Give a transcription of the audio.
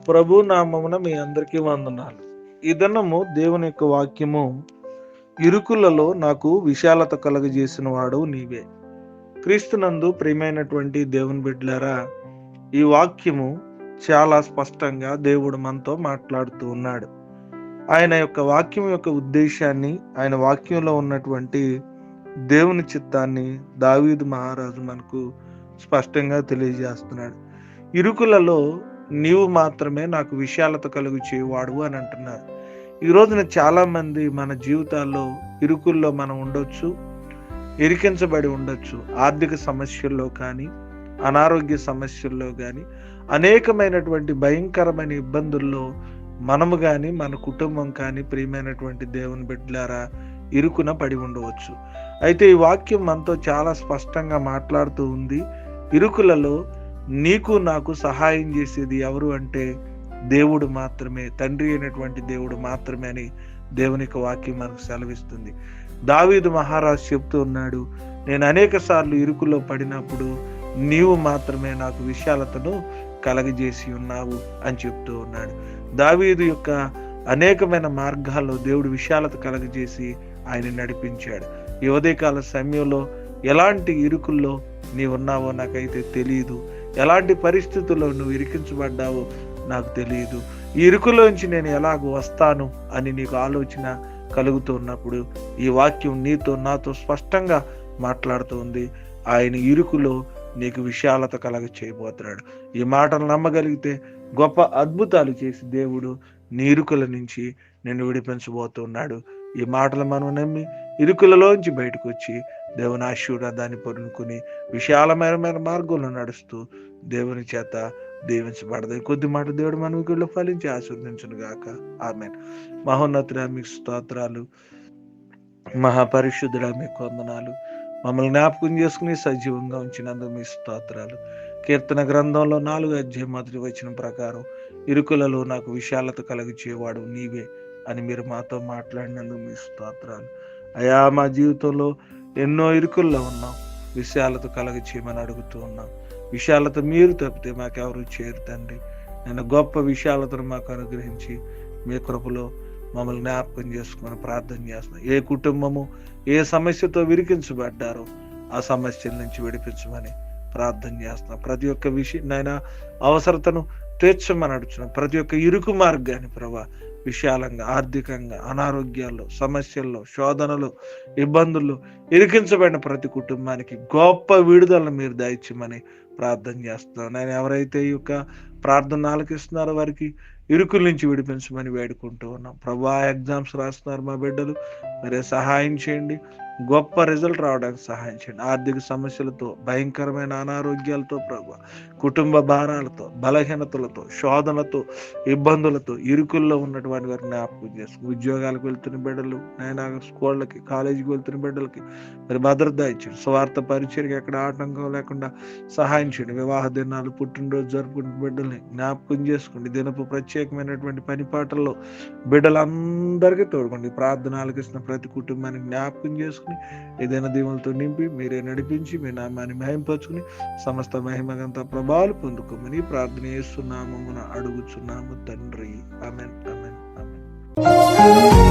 ప్రభు నామమున మీ అందరికీ వందనాలు. ఈ దినము దేవుని యొక్క వాక్యము, ఇరుకులలో నాకు విశాలత కలుగజేసిన వాడు నీవే. క్రీస్తునందు ప్రియమైనటువంటి దేవుని బిడ్డలారా, ఈ వాక్యము చాలా స్పష్టంగా దేవుడు మనతో మాట్లాడుతూ ఉన్నాడు. ఆయన యొక్క వాక్యం యొక్క ఉద్దేశాన్ని, ఆయన వాక్యంలో ఉన్నటువంటి దేవుని చిత్తాన్ని దావీదు మహారాజు మనకు స్పష్టంగా తెలియజేస్తున్నాడు. ఇరుకులలో నీవు మాత్రమే నాకు విశాలత కలుగు చేయవాడు అని అంటున్నారు. ఈ రోజున చాలా మంది మన జీవితాల్లో ఇరుకుల్లో మనం ఉండొచ్చు, ఇరికించబడి ఉండొచ్చు. ఆర్థిక సమస్యల్లో కానీ, అనారోగ్య సమస్యల్లో కానీ, అనేకమైనటువంటి భయంకరమైన ఇబ్బందుల్లో మనము కానీ, మన కుటుంబం కానీ, ప్రియమైనటువంటి దేవుని బిడ్డలారా, ఇరుకున పడి ఉండవచ్చు. అయితే ఈ వాక్యం మనతో చాలా స్పష్టంగా మాట్లాడుతూ ఉంది. ఇరుకులలో నీకు నాకు సహాయం చేసేది ఎవరు అంటే దేవుడు మాత్రమే, తండ్రి అయినటువంటి దేవుడు మాత్రమే అని దేవునికి వాక్యం మనకు సెలవిస్తుంది. దావీదు మహారాజు చెప్తూ ఉన్నాడు, నేను అనేక సార్లు ఇరుకులో పడినప్పుడు నీవు మాత్రమే నాకు విశాలతను కలగజేసి ఉన్నావు అని చెప్తూ ఉన్నాడు. దావీదు యొక్క అనేకమైన మార్గాల్లో దేవుడు విశాలత కలగజేసి ఆయన నడిపించాడు. ఈ ఉదయకాల సమయంలో ఎలాంటి ఇరుకుల్లో నీవు ఉన్నావో నాకైతే తెలియదు, ఎలాంటి పరిస్థితుల్లో నువ్వు ఇరికించబడ్డావో నాకు తెలియదు. ఈ ఇరుకులోంచి నేను ఎలాగ వస్తాను అని నీకు ఆలోచన కలుగుతున్నప్పుడు ఈ వాక్యం నీతో నాతో స్పష్టంగా మాట్లాడుతుంది. ఆయన ఇరుకులో నీకు విశాలత కలగ చేయబోతున్నాడు. ఈ మాటలు నమ్మగలిగితే గొప్ప అద్భుతాలు చేసి దేవుడు నీ ఇరుకుల నుంచి నిన్ను విడిపించబోతున్నాడు. ఈ మాటలు మనం నమ్మి ఇరుకులలోంచి బయటకు వచ్చి దేవుని ఆశీర్వాదాన్ని పొందుకుని విశాలమైన మార్గంలో నడుస్తూ దేవుని చేత దీవించబడదు. కొద్ది మాట దేవుడు మన వీళ్ళు ఫలించి ఆశీర్వదించును గాక. ఆమేన్. మహోన్నతుడా మీకు స్తోత్రాలు, మహాపరిశుద్ధుడా మీకు వందనాలు. మమ్మల్ని జ్ఞాపకం చేసుకుని సజీవంగా ఉంచినందుకు మీ స్తోత్రాలు. కీర్తన గ్రంథంలో 4వ అధ్యాయం 1వ వచనం ప్రకారం ఇరుకులలో నాకు విశాలత కలిగించేవాడు నీవే అని మీరు మాతో మాట్లాడినందుకు మీ స్తోత్రాలు. అయా, మా జీవితంలో ఎన్నో ఇరుకుల్లో ఉన్నాం, విశాలత కలగచేయమని అడుగుతూ ఉన్నాం. విశాలత మీరు తప్పితే మాకెవరు చేయరు తండ్రి. నేను గొప్ప విశాలతను మాకు అనుగ్రహించి మీ కృపలో మమ్మల్ని జ్ఞాపకం చేసుకుని ప్రార్థన చేస్తున్నాం. ఏ కుటుంబము ఏ సమస్యతో విరికించబడ్డారో ఆ సమస్యల నుంచి విడిపించమని ప్రార్థన చేస్తున్నాం. ప్రతి ఒక్క విషయం అవసరతను తీర్చమని అడుగుతున్నాం. ప్రతి ఒక్క ఇరుకు మార్గాన్ని ప్రభా విశాలంగా, ఆర్థికంగా, అనారోగ్యాల్లో, సమస్యల్లో, శోధనలు, ఇబ్బందుల్లో ఇరికించబడిన ప్రతి కుటుంబానికి గొప్ప విడుదలను మీరు దయచేయమని ప్రార్థన చేస్తున్నాం. నేను ఎవరైతే ఈ యొక్క ప్రార్థన ఆలకిస్తున్నారో వారికి ఇరుకుల నుంచి విడిపించమని వేడుకుంటూ ఉన్నాం. ప్రభా, ఎగ్జామ్స్ రాస్తున్నారు మా బిడ్డలు, మరే సహాయం చేయండి, గొప్ప రిజల్ట్ రావడానికి సహాయం చేయండి. ఆర్థిక సమస్యలతో, భయంకరమైన అనారోగ్యాలతో ప్రభా, కుటుంబ భారాలతో, బలహీనతలతో, శోధనతో, ఇబ్బందులతో, ఇరుకుల్లో ఉన్నటువంటి వారిని జ్ఞాపకం చేసుకుని ఉద్యోగాలకు వెళ్తున్న బిడ్డలు, నైనా స్కూళ్ళకి, కాలేజీకి వెళ్తున్న బిడ్డలకి మరి భద్రత ఇచ్చేయండి. స్వార్థ పరిచర్కి ఎక్కడ ఆటంకం లేకుండా సహాయం చేయండి. వివాహ దినాలు, పుట్టినరోజు జరుపుకున్న బిడ్డల్ని జ్ఞాపకం చేసుకోండి. దినపు ప్రత్యేకమైనటువంటి పనిపాటల్లో బిడ్డలందరికీ తోడుకోండి. ప్రార్థనలకు ఇస్తున్న ప్రతి కుటుంబాన్ని జ్ఞాపకం చేసుకుని ఏదైనా దీవులతో నింపి మీరే నడిపించి మీ నామాన్ని మహింపరచుకుని సమస్త మహిమగంత ప్రభావాలు పొందుకోమని ప్రార్థన చేస్తున్నామని అడుగుచున్నాము తండ్రి. ఆమేన్, ఆమేన్, ఆమేన్.